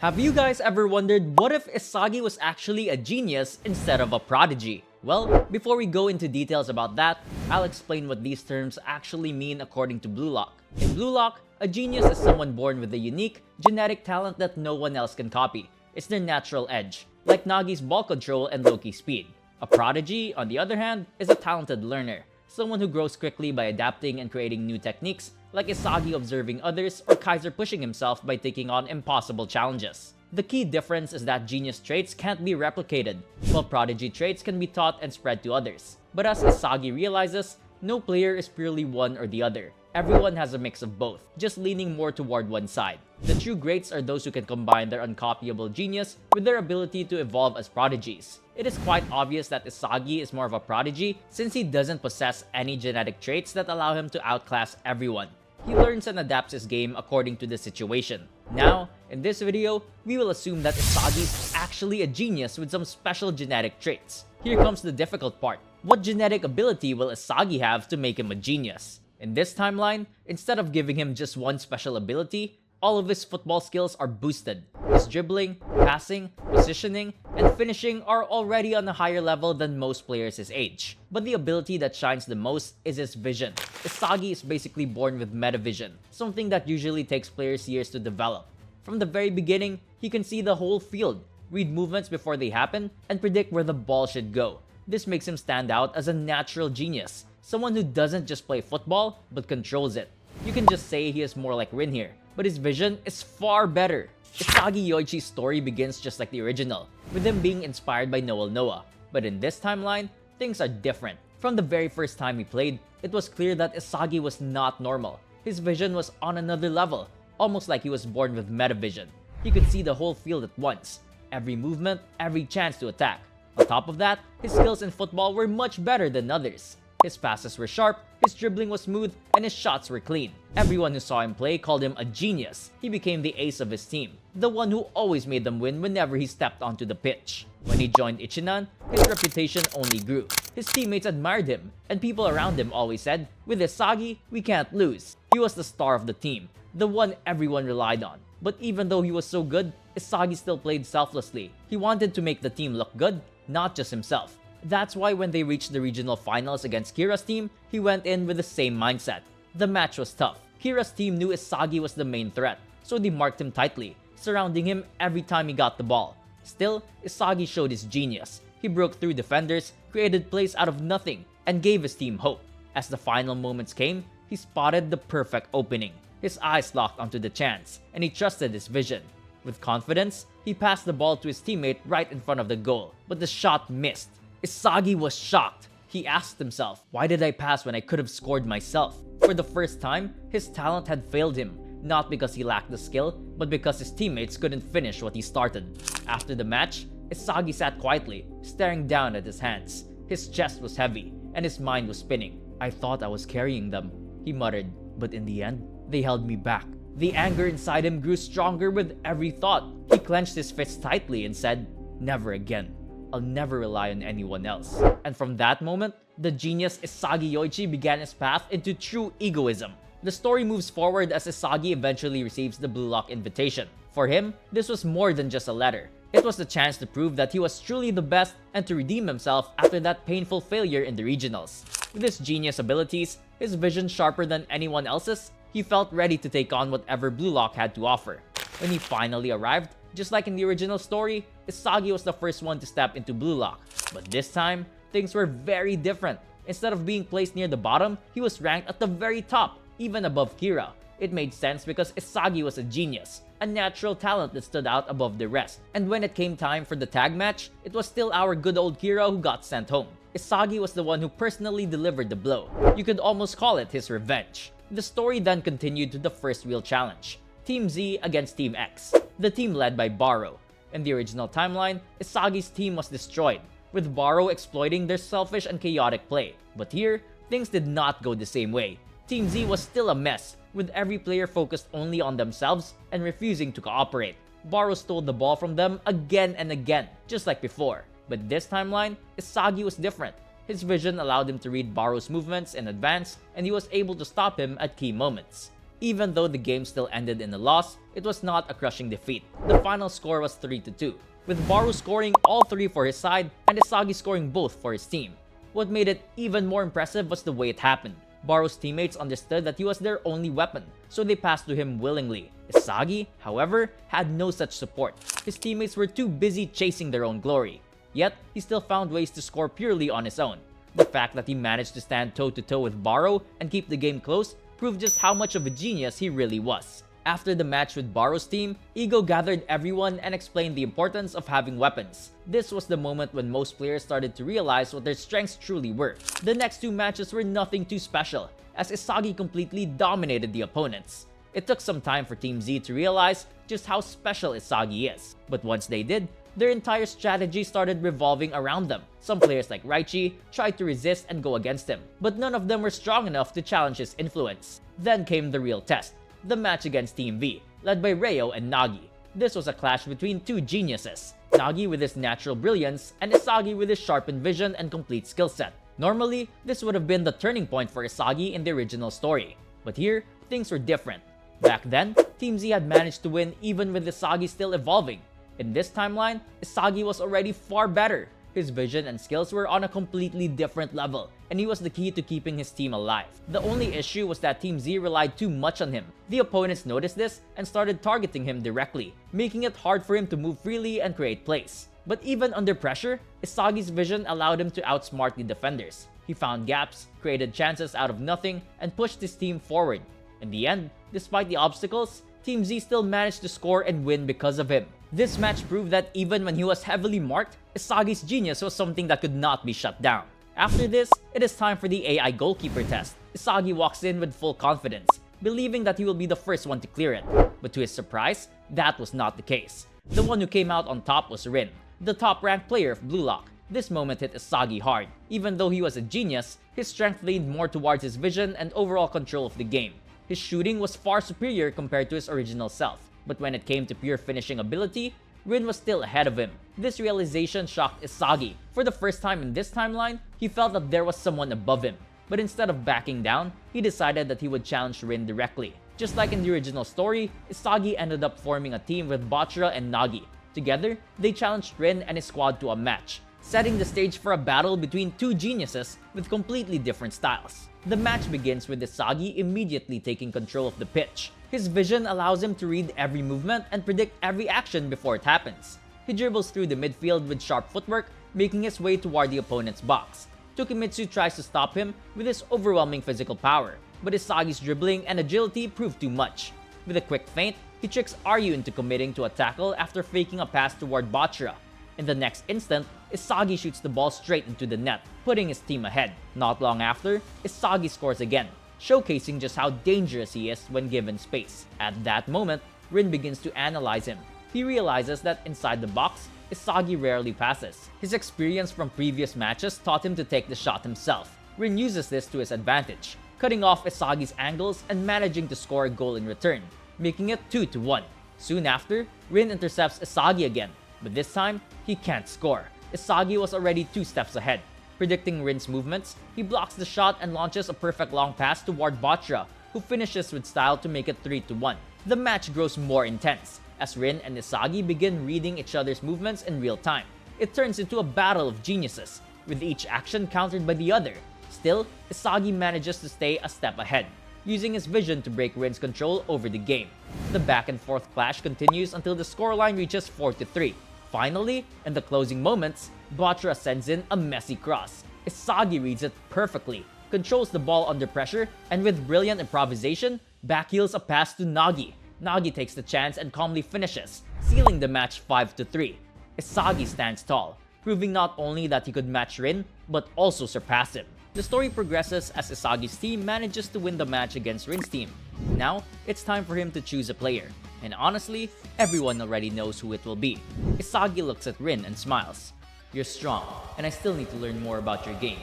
Have you guys ever wondered what if Isagi was actually a genius instead of a prodigy? Well, before we go into details about that, I'll explain what these terms actually mean according to Blue Lock. In Blue Lock, a genius is someone born with a unique, genetic talent that no one else can copy. It's their natural edge, like Nagi's ball control and Loki's speed. A prodigy, on the other hand, is a talented learner, someone who grows quickly by adapting and creating new techniques, like Isagi observing others or Kaiser pushing himself by taking on impossible challenges. The key difference is that genius traits can't be replicated, while prodigy traits can be taught and spread to others. But as Isagi realizes, no player is purely one or the other. Everyone has a mix of both, just leaning more toward one side. The true greats are those who can combine their uncopyable genius with their ability to evolve as prodigies. It is quite obvious that Isagi is more of a prodigy since he doesn't possess any genetic traits that allow him to outclass everyone. He learns and adapts his game according to the situation. Now, in this video, we will assume that Isagi is actually a genius with some special genetic traits. Here comes the difficult part. What genetic ability will Isagi have to make him a genius? In this timeline, instead of giving him just one special ability, all of his football skills are boosted. His dribbling, passing, positioning, and finishing are already on a higher level than most players his age. But the ability that shines the most is his vision. Isagi is basically born with metavision, something that usually takes players years to develop. From the very beginning, he can see the whole field, read movements before they happen, and predict where the ball should go. This makes him stand out as a natural genius, someone who doesn't just play football, but controls it. You can just say he is more like Rin here, but his vision is far better. Isagi Yoichi's story begins just like the original, with him being inspired by Noah. But in this timeline, things are different. From the very first time he played, it was clear that Isagi was not normal. His vision was on another level, almost like he was born with metavision. He could see the whole field at once, every movement, every chance to attack. On top of that, his skills in football were much better than others. His passes were sharp, his dribbling was smooth, and his shots were clean. Everyone who saw him play called him a genius. He became the ace of his team, the one who always made them win whenever he stepped onto the pitch. When he joined Ichinan, his reputation only grew. His teammates admired him, and people around him always said, "With Isagi, we can't lose." He was the star of the team, the one everyone relied on. But even though he was so good, Isagi still played selflessly. He wanted to make the team look good, not just himself. That's why when they reached the regional finals against Kira's team, he went in with the same mindset. The match was tough. Kira's team knew Isagi was the main threat, so they marked him tightly, surrounding him every time he got the ball. Still, Isagi showed his genius. He broke through defenders, created plays out of nothing, and gave his team hope. As the final moments came, he spotted the perfect opening. His eyes locked onto the chance, and he trusted his vision. With confidence, he passed the ball to his teammate right in front of the goal, but the shot missed. Isagi was shocked. He asked himself, "Why did I pass when I could have scored myself?" For the first time, his talent had failed him, not because he lacked the skill, but because his teammates couldn't finish what he started. After the match, Isagi sat quietly, staring down at his hands. His chest was heavy, and his mind was spinning. "I thought I was carrying them," he muttered, "but in the end, they held me back." The anger inside him grew stronger with every thought. He clenched his fists tightly and said, "Never again. I'll never rely on anyone else." And from that moment, the genius Isagi Yoichi began his path into true egoism. The story moves forward as Isagi eventually receives the Blue Lock invitation. For him, this was more than just a letter. It was the chance to prove that he was truly the best and to redeem himself after that painful failure in the regionals. With his genius abilities, his vision sharper than anyone else's, he felt ready to take on whatever Blue Lock had to offer. When he finally arrived, just like in the original story, Isagi was the first one to step into Blue Lock. But this time, things were very different. Instead of being placed near the bottom, he was ranked at the very top, even above Kira. It made sense because Isagi was a genius, a natural talent that stood out above the rest. And when it came time for the tag match, it was still our good old Kira who got sent home. Isagi was the one who personally delivered the blow. You could almost call it his revenge. The story then continued to the first real challenge, Team Z against Team X, the team led by Barrow. In the original timeline, Isagi's team was destroyed, with Barrow exploiting their selfish and chaotic play. But here, things did not go the same way. Team Z was still a mess, with every player focused only on themselves and refusing to cooperate. Barrow stole the ball from them again and again, just like before. But this timeline, Isagi was different. His vision allowed him to read Barrow's movements in advance, and he was able to stop him at key moments. Even though the game still ended in a loss, it was not a crushing defeat. The final score was 3-2, with Baru scoring all 3 for his side and Isagi scoring both for his team. What made it even more impressive was the way it happened. Baru's teammates understood that he was their only weapon, so they passed to him willingly. Isagi, however, had no such support. His teammates were too busy chasing their own glory. Yet, he still found ways to score purely on his own. The fact that he managed to stand toe-to-toe with Baru and keep the game close proved just how much of a genius he really was. After the match with Baru's team, Ego gathered everyone and explained the importance of having weapons. This was the moment when most players started to realize what their strengths truly were. The next 2 matches were nothing too special, as Isagi completely dominated the opponents. It took some time for Team Z to realize just how special Isagi is, but once they did, their entire strategy started revolving around them. Some players like Raichi tried to resist and go against him, but none of them were strong enough to challenge his influence. Then came the real test, the match against Team V, led by Reo and Nagi. This was a clash between 2 geniuses, Nagi with his natural brilliance and Isagi with his sharpened vision and complete skill set. Normally, this would have been the turning point for Isagi in the original story, but here, things were different. Back then, Team Z had managed to win even with Isagi still evolving. In this timeline, Isagi was already far better. His vision and skills were on a completely different level, and he was the key to keeping his team alive. The only issue was that Team Z relied too much on him. The opponents noticed this and started targeting him directly, making it hard for him to move freely and create plays. But even under pressure, Isagi's vision allowed him to outsmart the defenders. He found gaps, created chances out of nothing, and pushed his team forward. In the end, despite the obstacles, Team Z still managed to score and win because of him. This match proved that even when he was heavily marked, Isagi's genius was something that could not be shut down. After this, it is time for the AI goalkeeper test. Isagi walks in with full confidence, believing that he will be the first one to clear it. But to his surprise, that was not the case. The one who came out on top was Rin, the top-ranked player of Blue Lock. This moment hit Isagi hard. Even though he was a genius, his strength leaned more towards his vision and overall control of the game. His shooting was far superior compared to his original self, but when it came to pure finishing ability, Rin was still ahead of him. This realization shocked Isagi. For the first time in this timeline, he felt that there was someone above him. But instead of backing down, he decided that he would challenge Rin directly. Just like in the original story, Isagi ended up forming a team with Bachira and Nagi. Together, they challenged Rin and his squad to a match, setting the stage for a battle between 2 geniuses with completely different styles. The match begins with Isagi immediately taking control of the pitch. His vision allows him to read every movement and predict every action before it happens. He dribbles through the midfield with sharp footwork, making his way toward the opponent's box. Tokimitsu tries to stop him with his overwhelming physical power, but Isagi's dribbling and agility prove too much. With a quick feint, he tricks Ryu into committing to a tackle after faking a pass toward Bachira. In the next instant, Isagi shoots the ball straight into the net, putting his team ahead. Not long after, Isagi scores again, showcasing just how dangerous he is when given space. At that moment, Rin begins to analyze him. He realizes that inside the box, Isagi rarely passes. His experience from previous matches taught him to take the shot himself. Rin uses this to his advantage, cutting off Isagi's angles and managing to score a goal in return, making it 2-1. Soon after, Rin intercepts Isagi again, but this time, he can't score. Isagi was already 2 steps ahead. Predicting Rin's movements, he blocks the shot and launches a perfect long pass toward Bachira, who finishes with style to make it 3-1. The match grows more intense, as Rin and Isagi begin reading each other's movements in real time. It turns into a battle of geniuses, with each action countered by the other. Still, Isagi manages to stay a step ahead, using his vision to break Rin's control over the game. The back and forth clash continues until the scoreline reaches 4-3. Finally, in the closing moments, Bachira sends in a messy cross. Isagi reads it perfectly, controls the ball under pressure, and with brilliant improvisation, backheels a pass to Nagi. Nagi takes the chance and calmly finishes, sealing the match 5-3. Isagi stands tall, proving not only that he could match Rin, but also surpass him. The story progresses as Isagi's team manages to win the match against Rin's team. Now, it's time for him to choose a player. And honestly, everyone already knows who it will be. Isagi looks at Rin and smiles. You're strong, and I still need to learn more about your game.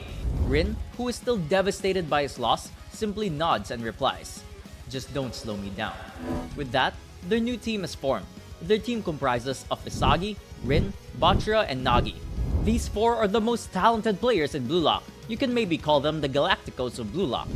Rin, who is still devastated by his loss, simply nods and replies, just don't slow me down. With that, their new team is formed. Their team comprises of Isagi, Rin, Bachira, and Nagi. These 4 are the most talented players in Blue Lock. You can maybe call them the Galacticos of Blue Lock.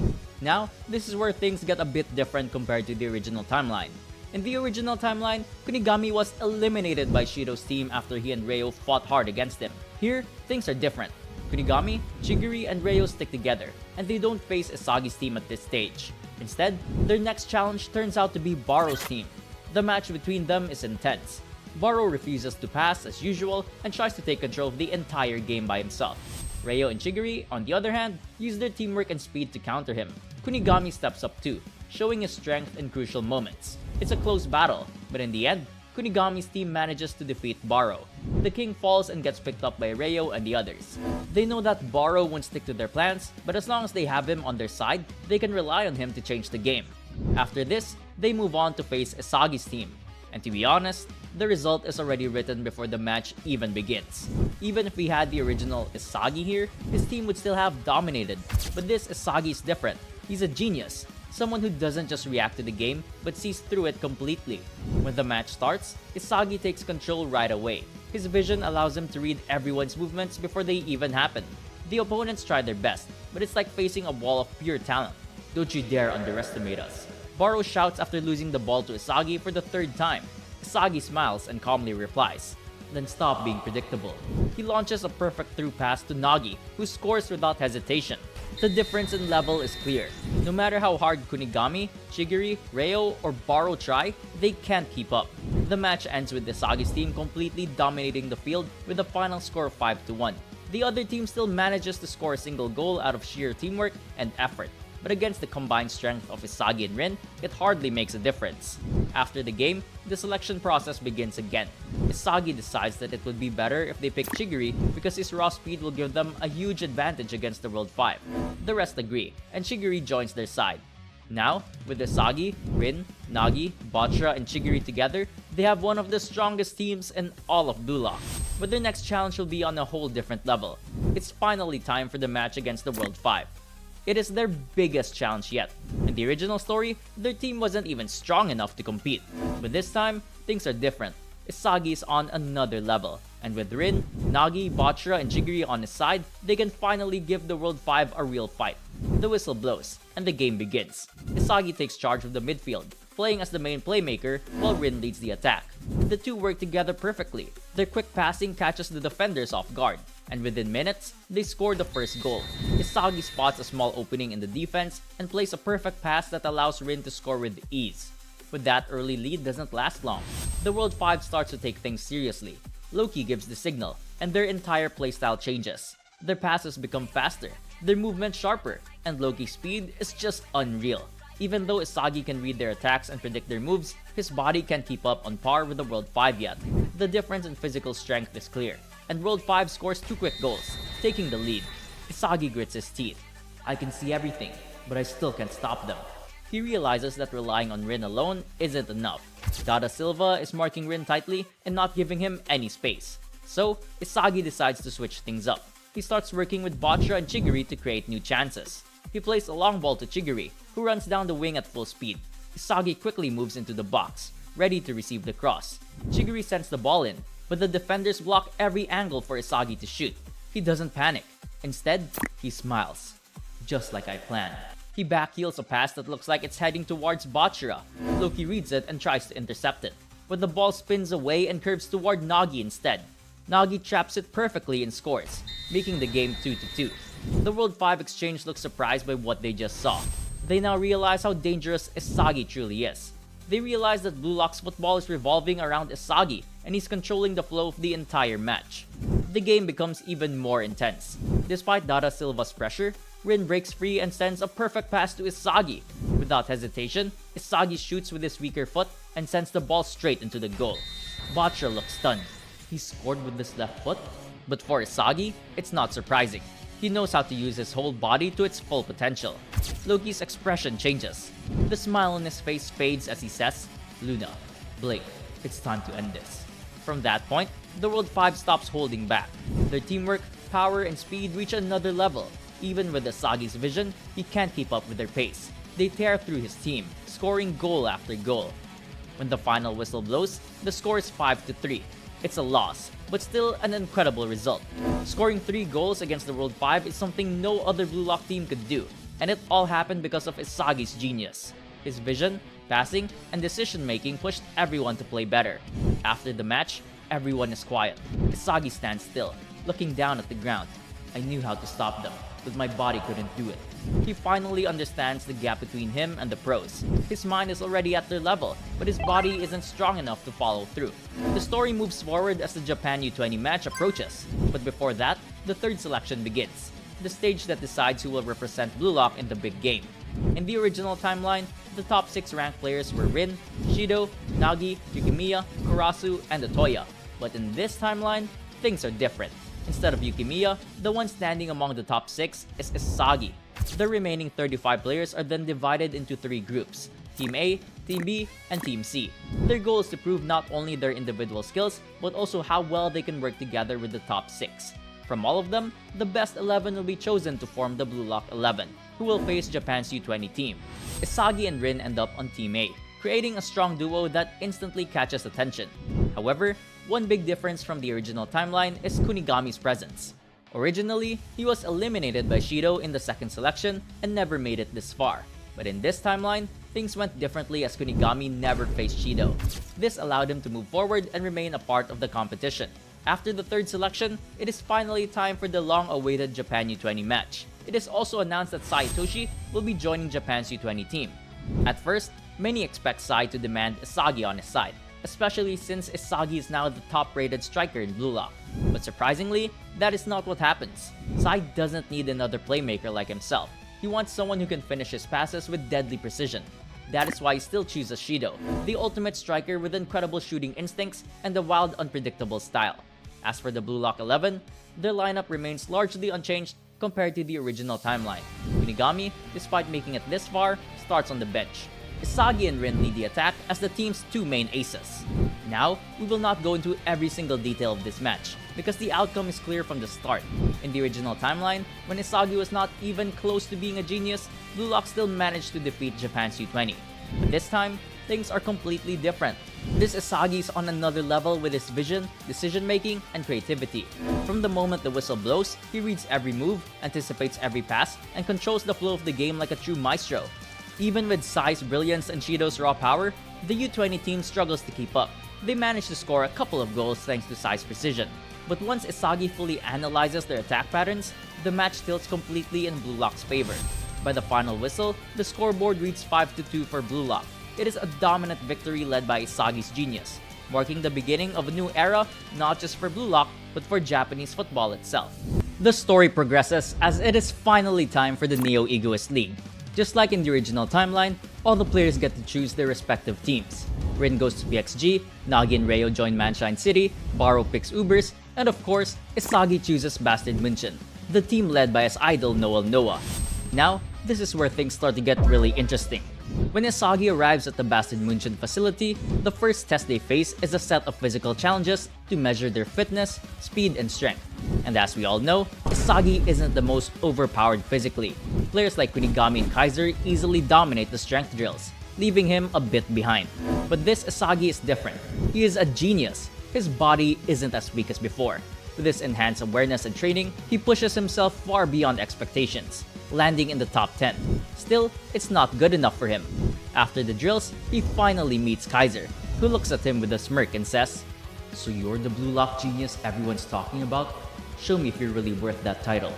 Now, this is where things get a bit different compared to the original timeline. In the original timeline, Kunigami was eliminated by Shiro's team after he and Ryo fought hard against him. Here, things are different. Kunigami, Chigiri, and Ryo stick together, and they don't face Isagi's team at this stage. Instead, their next challenge turns out to be Baro's team. The match between them is intense. Baro refuses to pass as usual and tries to take control of the entire game by himself. Ryo and Chigiri, on the other hand, use their teamwork and speed to counter him. Kunigami steps up too, showing his strength in crucial moments. It's a close battle, but in the end, Kunigami's team manages to defeat Baro. The king falls and gets picked up by Ryo and the others. They know that Baro won't stick to their plans, but as long as they have him on their side, they can rely on him to change the game. After this, they move on to face Isagi's team. And to be honest, the result is already written before the match even begins. Even if we had the original Isagi here, his team would still have dominated. But this Isagi is different. He's a genius. Someone who doesn't just react to the game, but sees through it completely. When the match starts, Isagi takes control right away. His vision allows him to read everyone's movements before they even happen. The opponents try their best, but it's like facing a wall of pure talent. Don't you dare underestimate us. Baro shouts after losing the ball to Isagi for the third time. Isagi smiles and calmly replies, "Then stop being predictable." He launches a perfect through pass to Nagi, who scores without hesitation. The difference in level is clear. No matter how hard Kunigami, Chigiri, Ryo, or Baro try, they can't keep up. The match ends with Isagi's team completely dominating the field with a final score of 5-1. The other team still manages to score a single goal out of sheer teamwork and effort. But against the combined strength of Isagi and Rin, it hardly makes a difference. After the game, the selection process begins again. Isagi decides that it would be better if they pick Chigiri because his raw speed will give them a huge advantage against the World 5. The rest agree, and Chigiri joins their side. Now, with Isagi, Rin, Nagi, Bachra, and Chigiri together, they have one of the strongest teams in all of Blue Lock. But their next challenge will be on a whole different level. It's finally time for the match against the World 5. It is their biggest challenge yet. In the original story, their team wasn't even strong enough to compete. But this time, things are different. Isagi is on another level. And with Rin, Nagi, Bachra, and Chigiri on his side, they can finally give the World 5 a real fight. The whistle blows, and the game begins. Isagi takes charge of the midfield, playing as the main playmaker, while Rin leads the attack. The two work together perfectly. Their quick passing catches the defenders off guard, and within minutes, they score the first goal. Isagi spots a small opening in the defense and plays a perfect pass that allows Rin to score with ease. But that early lead doesn't last long. The World 5 starts to take things seriously. Loki gives the signal, and their entire playstyle changes. Their passes become faster, their movement sharper, and Loki's speed is just unreal. Even though Isagi can read their attacks and predict their moves, his body can't keep up on par with the World 5 yet. The difference in physical strength is clear, and World 5 scores 2 quick goals, taking the lead. Isagi grits his teeth. "I can see everything, but I still can't stop them." He realizes that relying on Rin alone isn't enough. Dada Silva is marking Rin tightly and not giving him any space. So, Isagi decides to switch things up. He starts working with Bachra and Chigiri to create new chances. He plays a long ball to Chigiri, who runs down the wing at full speed. Isagi quickly moves into the box, ready to receive the cross. Chigiri sends the ball in, but the defenders block every angle for Isagi to shoot. He doesn't panic. Instead, he smiles. "Just like I planned." He backheels a pass that looks like it's heading towards Bachra. Loki reads it and tries to intercept it, but the ball spins away and curves toward Nagi instead. Nagi traps it perfectly and scores, making the game 2-2. The World 5 exchange looks surprised by what they just saw. They now realize how dangerous Isagi truly is. They realize that Blue Lock's football is revolving around Isagi, and he's controlling the flow of the entire match. The game becomes even more intense. Despite Dada Silva's pressure, Rin breaks free and sends a perfect pass to Isagi. Without hesitation, Isagi shoots with his weaker foot and sends the ball straight into the goal. Bachra looks stunned. He scored with his left foot? But for Isagi, it's not surprising. He knows how to use his whole body to its full potential. Loki's expression changes. The smile on his face fades as he says, "Luna, Blake, it's time to end this." From that point, the World 5 stops holding back. Their teamwork, power, and speed reach another level. Even with Isagi's vision, he can't keep up with their pace. They tear through his team, scoring goal after goal. When the final whistle blows, the score is 5-3. It's a loss, but still an incredible result. Scoring 3 goals against the World 5 is something no other Blue Lock team could do. And it all happened because of Isagi's genius. His vision, passing, and decision-making pushed everyone to play better. After the match, everyone is quiet. Isagi stands still, looking down at the ground. I knew how to stop them, but my body couldn't do it. He finally understands the gap between him and the pros. His mind is already at their level, but his body isn't strong enough to follow through. The story moves forward as the Japan U20 match approaches, but before that, the third selection begins, the stage that decides who will represent Blue Lock in the big game. In the original timeline, the top 6 ranked players were Rin, Shido, Nagi, Yukimiya, Kurasu, and Otoya. But in this timeline, things are different. Instead of Yukimiya, the one standing among the top 6 is Isagi. The remaining 35 players are then divided into 3 groups: Team A, Team B, and Team C. Their goal is to prove not only their individual skills, but also how well they can work together with the top 6. From all of them, the best 11 will be chosen to form the Blue Lock 11, who will face Japan's U20 team. Isagi and Rin end up on Team A, creating a strong duo that instantly catches attention. However, one big difference from the original timeline is Kunigami's presence. Originally, he was eliminated by Shido in the second selection and never made it this far. But in this timeline, things went differently as Kunigami never faced Shido. This allowed him to move forward and remain a part of the competition. After the third selection, it is finally time for the long-awaited Japan U20 match. It is also announced that Itoshi will be joining Japan's U20 team. At first, many expect Sai to demand Isagi on his side, especially since Isagi is now the top-rated striker in Blue Lock. But surprisingly, that is not what happens. Sai doesn't need another playmaker like himself. He wants someone who can finish his passes with deadly precision. That is why he still chooses Shido, the ultimate striker with incredible shooting instincts and a wild, unpredictable style. As for the Blue Lock 11, their lineup remains largely unchanged compared to the original timeline. Kunigami, despite making it this far, starts on the bench. Isagi and Rin lead the attack as the team's 2 main aces. Now, we will not go into every single detail of this match, because the outcome is clear from the start. In the original timeline, when Isagi was not even close to being a genius, Blue Lock still managed to defeat Japan's U20. But this time, things are completely different. This Isagi is on another level with his vision, decision-making, and creativity. From the moment the whistle blows, he reads every move, anticipates every pass, and controls the flow of the game like a true maestro. Even with Sai's brilliance and Shido's raw power, the U20 team struggles to keep up. They manage to score a couple of goals thanks to Sai's precision. But once Isagi fully analyzes their attack patterns, the match tilts completely in Blue Lock's favor. By the final whistle, the scoreboard reads 5-2 for Blue Lock. It is a dominant victory led by Isagi's genius, marking the beginning of a new era not just for Blue Lock, but for Japanese football itself. The story progresses as it is finally time for the Neoegoist League. Just like in the original timeline, all the players get to choose their respective teams. Rin goes to PXG, Nagi and Reo join Manshine City, Baro picks Ubers, and of course, Isagi chooses Bastard München, the team led by his idol Noah. Now, this is where things start to get really interesting. When Isagi arrives at the Bastard München facility, the first test they face is a set of physical challenges to measure their fitness, speed, and strength. And as we all know, Isagi isn't the most overpowered physically. Players like Kunigami and Hacxster easily dominate the strength drills, leaving him a bit behind. But this Isagi is different. He is a genius. His body isn't as weak as before. With his enhanced awareness and training, he pushes himself far beyond expectations, landing in the top 10. Still, it's not good enough for him. After the drills, he finally meets Hacxster, who looks at him with a smirk and says, "So you're the Blue Lock genius everyone's talking about? Show me if you're really worth that title."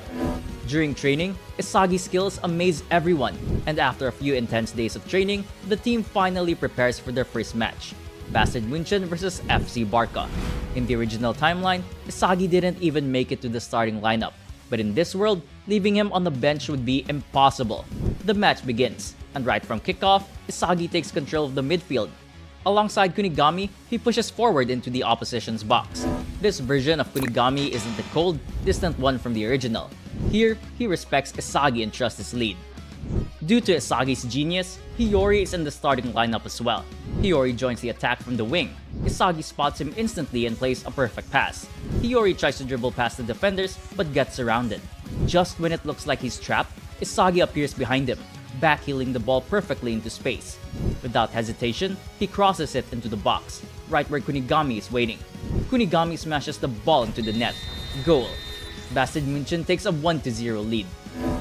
During training, Isagi's skills amaze everyone, and after a few intense days of training, the team finally prepares for their first match, Bastard München versus FC Barca. In the original timeline, Isagi didn't even make it to the starting lineup, but in this world, leaving him on the bench would be impossible. The match begins, and right from kickoff, Isagi takes control of the midfield. Alongside Kunigami, he pushes forward into the opposition's box. This version of Kunigami isn't the cold, distant one from the original. Here, he respects Isagi and trusts his lead. Due to Isagi's genius, Hiyori is in the starting lineup as well. Hiyori joins the attack from the wing. Isagi spots him instantly and plays a perfect pass. Hiyori tries to dribble past the defenders but gets surrounded. Just when it looks like he's trapped, Isagi appears behind him, backheeling the ball perfectly into space. Without hesitation, he crosses it into the box, right where Kunigami is waiting. Kunigami smashes the ball into the net. Goal. Bastard München takes a 1-0 lead.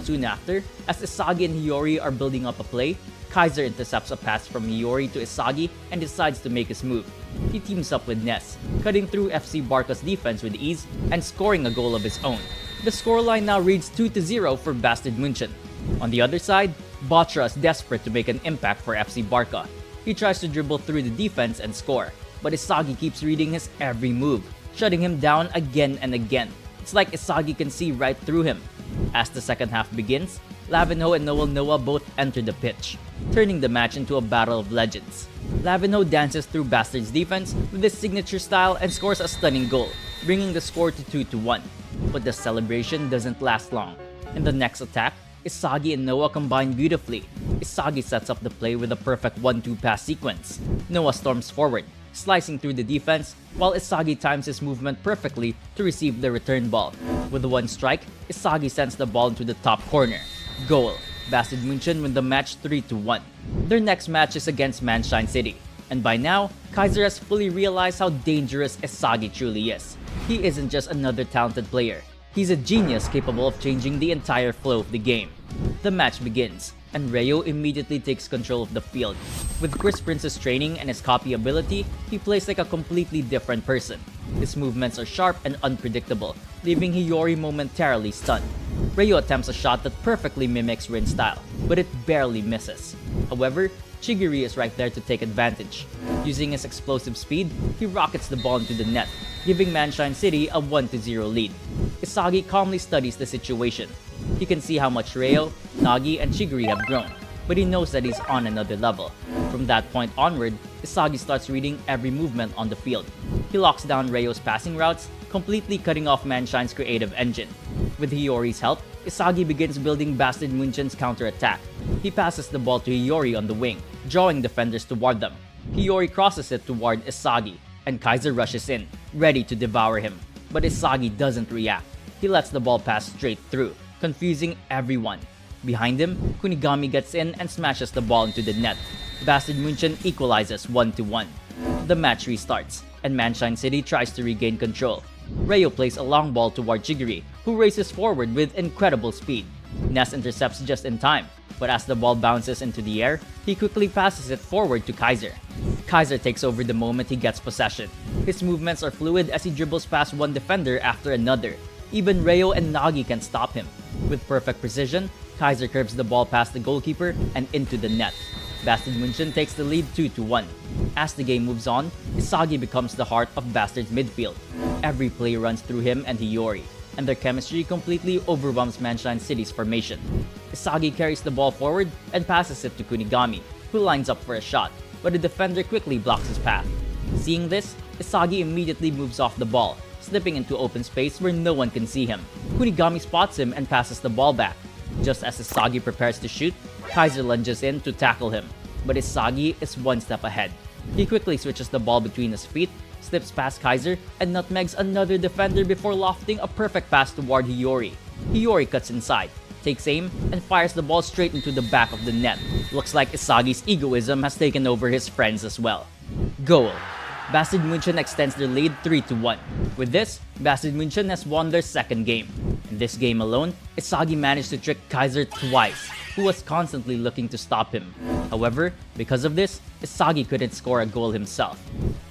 Soon after, as Isagi and Hiyori are building up a play, Hacxster intercepts a pass from Hiyori to Isagi and decides to make his move. He teams up with Ness, cutting through FC Barca's defense with ease and scoring a goal of his own. The scoreline now reads 2-0 for Bastard München. On the other side, Batra is desperate to make an impact for FC Barca. He tries to dribble through the defense and score, but Isagi keeps reading his every move, shutting him down again and again. It's like Isagi can see right through him. As the second half begins, Lavinho and Noel Noah both enter the pitch, turning the match into a battle of legends. Lavinho dances through Bastard's defense with his signature style and scores a stunning goal, bringing the score to 2-1. But the celebration doesn't last long. In the next attack, Isagi and Noah combine beautifully. Isagi sets up the play with a perfect 1-2 pass sequence. Noah storms forward, slicing through the defense, while Isagi times his movement perfectly to receive the return ball. With one strike, Isagi sends the ball into the top corner. Goal. Bastard München win the match 3-1. Their next match is against Manshine City, and by now, Hacxster has fully realized how dangerous Isagi truly is. He isn't just another talented player. He's a genius capable of changing the entire flow of the game. The match begins, and Rayo immediately takes control of the field. With Chris Prince's training and his copy ability, he plays like a completely different person. His movements are sharp and unpredictable, leaving Hiyori momentarily stunned. Rayo attempts a shot that perfectly mimics Rin's style, but it barely misses. However, Chigiri is right there to take advantage. Using his explosive speed, he rockets the ball into the net, giving Manshine City a 1-0 lead. Isagi calmly studies the situation. He can see how much Rayo, Nagi, and Chigiri have grown, but he knows that he's on another level. From that point onward, Isagi starts reading every movement on the field. He locks down Rayo's passing routes, completely cutting off Manshine's creative engine. With Hiyori's help, Isagi begins building Bastard München's counter-attack. He passes the ball to Hiyori on the wing, drawing defenders toward them. Hiyori crosses it toward Isagi, and Hacxster rushes in, ready to devour him. But Isagi doesn't react. He lets the ball pass straight through, confusing everyone. Behind him, Kunigami gets in and smashes the ball into the net. Bastard München equalizes 1-1. The match restarts, and Manshine City tries to regain control. Rayo plays a long ball toward Chigiri, who races forward with incredible speed. Ness intercepts just in time, but as the ball bounces into the air, he quickly passes it forward to Hacxster. Hacxster takes over the moment he gets possession. His movements are fluid as he dribbles past one defender after another. Even Rayo and Nagi can stop him. With perfect precision, Hacxster curves the ball past the goalkeeper and into the net. Bastard München takes the lead 2-1. As the game moves on, Isagi becomes the heart of Bastard's midfield. Every play runs through him and Hiyori, and their chemistry completely overwhelms Manshine City's formation. Isagi carries the ball forward and passes it to Kunigami, who lines up for a shot, but the defender quickly blocks his path. Seeing this, Isagi immediately moves off the ball, slipping into open space where no one can see him. Kunigami spots him and passes the ball back. Just as Isagi prepares to shoot, Hacxster lunges in to tackle him, but Isagi is one step ahead. He quickly switches the ball between his feet, slips past Hacxster, and nutmegs another defender before lofting a perfect pass toward Hiyori. Hiyori cuts inside, takes aim, and fires the ball straight into the back of the net. Looks like Isagi's egoism has taken over his friends as well. Goal. Bastard München extends their lead 3-1. With this, Bastard München has won their second game. In this game alone, Isagi managed to trick Hacxster twice, who was constantly looking to stop him. However, because of this, Isagi couldn't score a goal himself.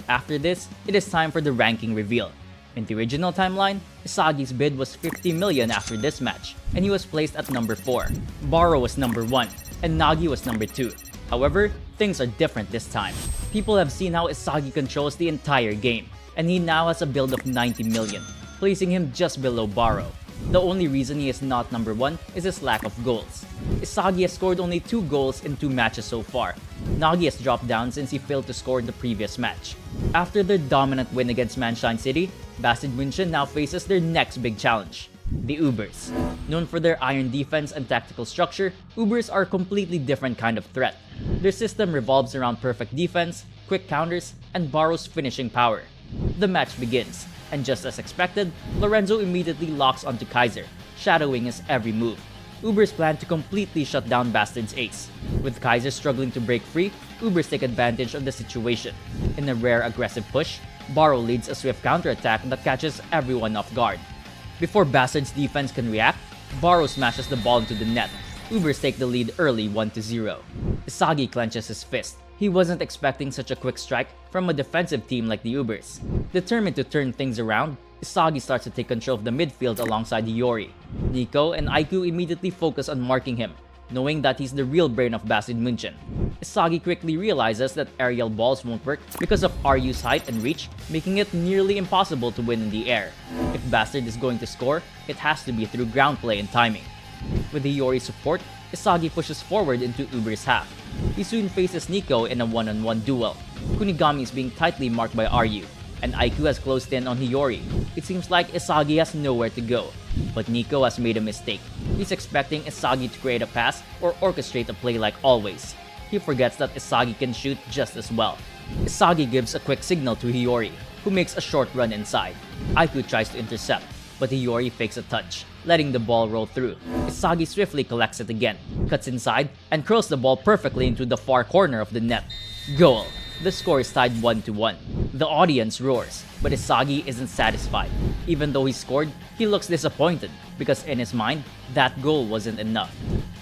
After this, it is time for the ranking reveal. In the original timeline, Isagi's bid was 50 million after this match, and he was placed at number 4. Baro was number 1, and Nagi was number 2. However, things are different this time. People have seen how Isagi controls the entire game, and he now has a build of 90 million, placing him just below Baro. The only reason he is not number 1 is his lack of goals. Isagi has scored only 2 goals in 2 matches so far. Nagi has dropped down since he failed to score in the previous match. After their dominant win against Manshine City, Bastard München now faces their next big challenge, the Ubers. Known for their iron defense and tactical structure, Ubers are a completely different kind of threat. Their system revolves around perfect defense, quick counters, and Baro's finishing power. The match begins, and just as expected, Lorenzo immediately locks onto Hacxster, shadowing his every move. Ubers plan to completely shut down Bastard's ace. With Hacxster struggling to break free, Ubers take advantage of the situation. In a rare aggressive push, Baro leads a swift counterattack that catches everyone off guard. Before Bastard's defense can react, Baro smashes the ball into the net. Ubers take the lead early 1-0. Isagi clenches his fist. He wasn't expecting such a quick strike from a defensive team like the Ubers. Determined to turn things around, Isagi starts to take control of the midfield alongside Hiyori. Nico and Aiku immediately focus on marking him, knowing that he's the real brain of Bastard München. Isagi quickly realizes that aerial balls won't work because of Ryu's height and reach, making it nearly impossible to win in the air. If Bastard is going to score, it has to be through ground play and timing. With Hiyori's support, Isagi pushes forward into Uber's half. He soon faces Nico in a one-on-one duel. Kunigami is being tightly marked by Ryu, and Aiku has closed in on Hiyori. It seems like Isagi has nowhere to go. But Nico has made a mistake. He's expecting Isagi to create a pass or orchestrate a play like always. He forgets that Isagi can shoot just as well. Isagi gives a quick signal to Hiyori, who makes a short run inside. Aiku tries to intercept, but Hiyori fakes a touch, letting the ball roll through. Isagi swiftly collects it again, cuts inside, and curls the ball perfectly into the far corner of the net. Goal! The score is tied 1-1. The audience roars, but Isagi isn't satisfied. Even though he scored, he looks disappointed because in his mind, that goal wasn't enough.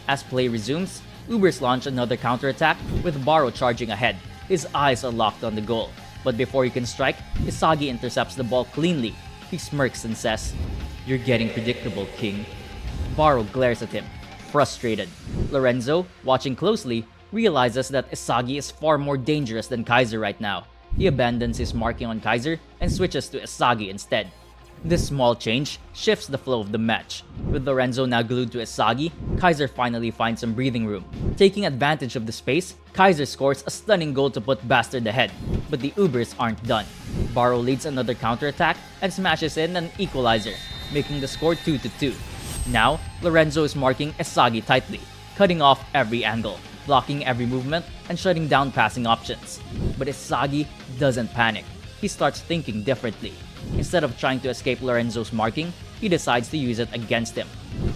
As play resumes, Ubers launch another counterattack with Baro charging ahead. His eyes are locked on the goal, but before he can strike, Isagi intercepts the ball cleanly. He smirks and says, "You're getting predictable, King." Baro glares at him, frustrated. Lorenzo, watching closely, realizes that Isagi is far more dangerous than Kaiser right now. He abandons his marking on Kaiser and switches to Isagi instead. This small change shifts the flow of the match. With Lorenzo now glued to Isagi, Kaiser finally finds some breathing room. Taking advantage of the space, Kaiser scores a stunning goal to put Bastard ahead, but the Ubers aren't done. Baro leads another counterattack and smashes in an equalizer, making the score 2-2. Now, Lorenzo is marking Isagi tightly, cutting off every angle, blocking every movement, and shutting down passing options. But Isagi doesn't panic. He starts thinking differently. Instead of trying to escape Lorenzo's marking, he decides to use it against him.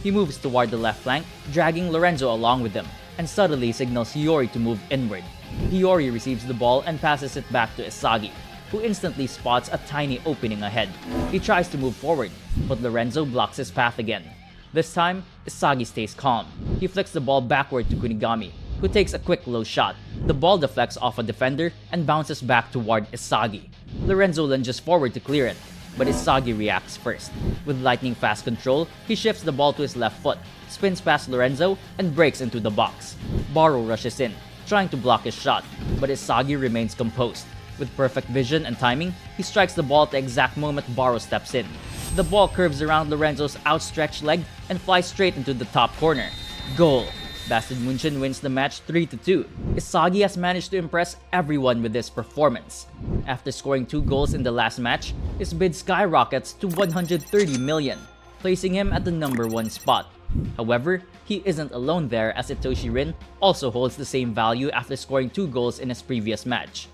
He moves toward the left flank, dragging Lorenzo along with him, and subtly signals Hiyori to move inward. Hiyori receives the ball and passes it back to Isagi, who instantly spots a tiny opening ahead. He tries to move forward, but Lorenzo blocks his path again. This time, Isagi stays calm. He flicks the ball backward to Kunigami, who takes a quick low shot. The ball deflects off a defender and bounces back toward Isagi. Lorenzo lunges forward to clear it, but Isagi reacts first. With lightning-fast control, he shifts the ball to his left foot, spins past Lorenzo, and breaks into the box. Baro rushes in, trying to block his shot, but Isagi remains composed. With perfect vision and timing, he strikes the ball at the exact moment Baro steps in. The ball curves around Lorenzo's outstretched leg and flies straight into the top corner. Goal! Bastard München wins the match 3-2. Isagi has managed to impress everyone with this performance. After scoring 2 goals in the last match, his bid skyrockets to 130 million, placing him at the #1 spot. However, he isn't alone there as Itoshi Rin also holds the same value after scoring 2 goals in his previous match.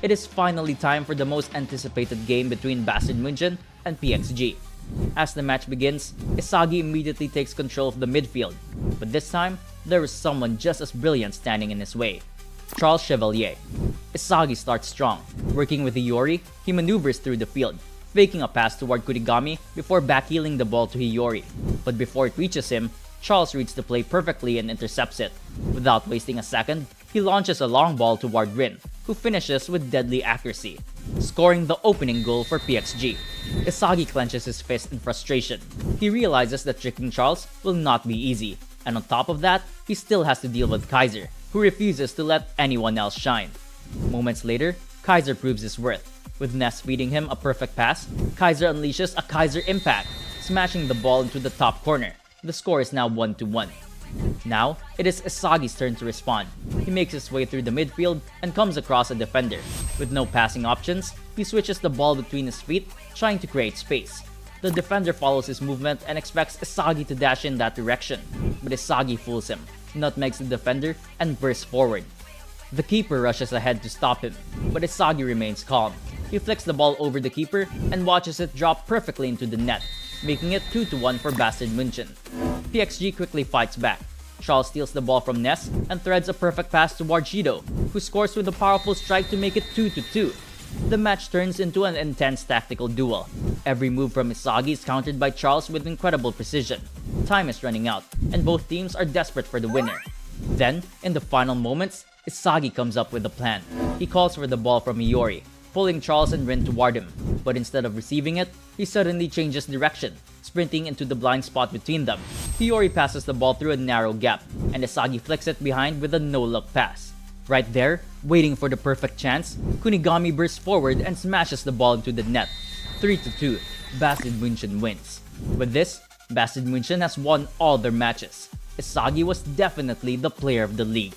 It is finally time for the most anticipated game between Bastard München and PXG. As the match begins, Isagi immediately takes control of the midfield, but this time, there is someone just as brilliant standing in his way. Charles Chevalier. Isagi starts strong. Working with Hiyori, he maneuvers through the field, faking a pass toward Kunigami before backheeling the ball to Hiyori. But before it reaches him, Charles reads the play perfectly and intercepts it. Without wasting a second, he launches a long ball toward Rin, who finishes with deadly accuracy, scoring the opening goal for PXG. Isagi clenches his fist in frustration. He realizes that tricking Charles will not be easy, and on top of that, he still has to deal with Kaiser, who refuses to let anyone else shine. Moments later, Kaiser proves his worth. With Ness feeding him a perfect pass, Kaiser unleashes a Kaiser impact, smashing the ball into the top corner. The score is now 1-1. Now, it is Isagi's turn to respond. He makes his way through the midfield and comes across a defender. With no passing options, he switches the ball between his feet, trying to create space. The defender follows his movement and expects Isagi to dash in that direction, but Isagi fools him, nutmegs the defender, and bursts forward. The keeper rushes ahead to stop him, but Isagi remains calm. He flicks the ball over the keeper and watches it drop perfectly into the net, making it 2-1 for Bastard München. PXG quickly fights back. Charles steals the ball from Ness and threads a perfect pass toward Shido, who scores with a powerful strike to make it 2-2. The match turns into an intense tactical duel. Every move from Isagi is countered by Charles with incredible precision. Time is running out, and both teams are desperate for the winner. Then, in the final moments, Isagi comes up with a plan. He calls for the ball from Iori, pulling Charles and Rin toward him. But instead of receiving it, he suddenly changes direction, sprinting into the blind spot between them. Iori passes the ball through a narrow gap, and Isagi flicks it behind with a no-look pass. Right there, waiting for the perfect chance, Kunigami bursts forward and smashes the ball into the net. 3-2, Basel München wins. With this, Basel München has won all their matches. Isagi was definitely the player of the league.